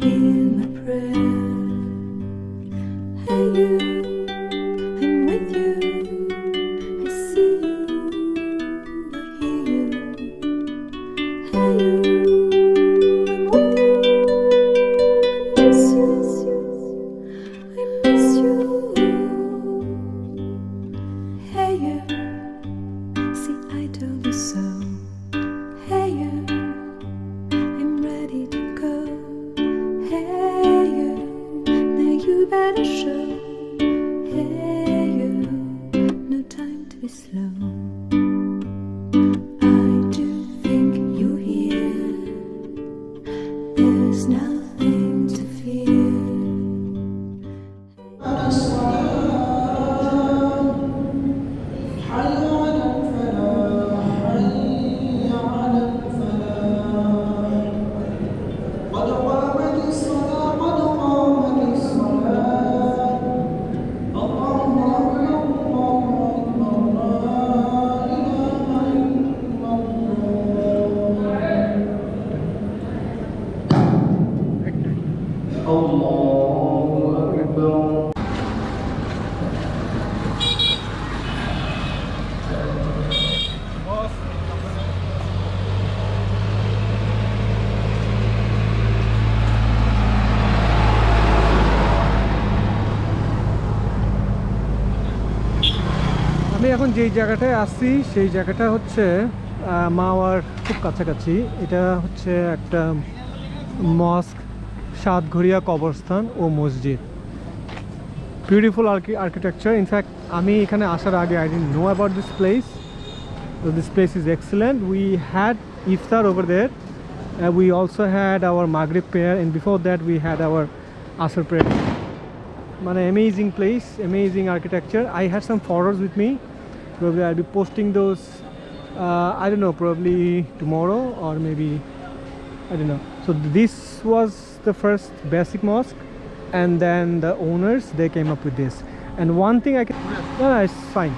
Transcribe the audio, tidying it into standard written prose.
hear my prayer. Hey you, I'm with you. I see you, I hear you. Hey you, I'm with you. I miss you, I miss you. Hey you, see I told you so. Hey you, I'm ready to go. Hey you, now you better show. Hey you, no time to be slow. I do think you're here. There's nothing to fear. আমি এখন যেই জায়গাটায় আসছি সেই জায়গাটা হচ্ছে মাওয়ার খুব কাছাকাছি। এটা হচ্ছে একটা মস্ক, সাতঘরিয়া কবরস্থান ও মসজিদ। Beautiful architecture. ইনফ্যাক্ট আমি এখানে আসার আগে I didn't know about this place. So this place is excellent. We had Iftar over there. We also had our Magrib prayer, and before that we had our Asr prayer. An amazing place, amazing architecture. I had some photos with me. Probably I'll be posting those. I don't know, probably tomorrow or maybe I don't know. So this was the first basic mosque, and then the owners, they came up with this. And one thing I can, no, it's fine.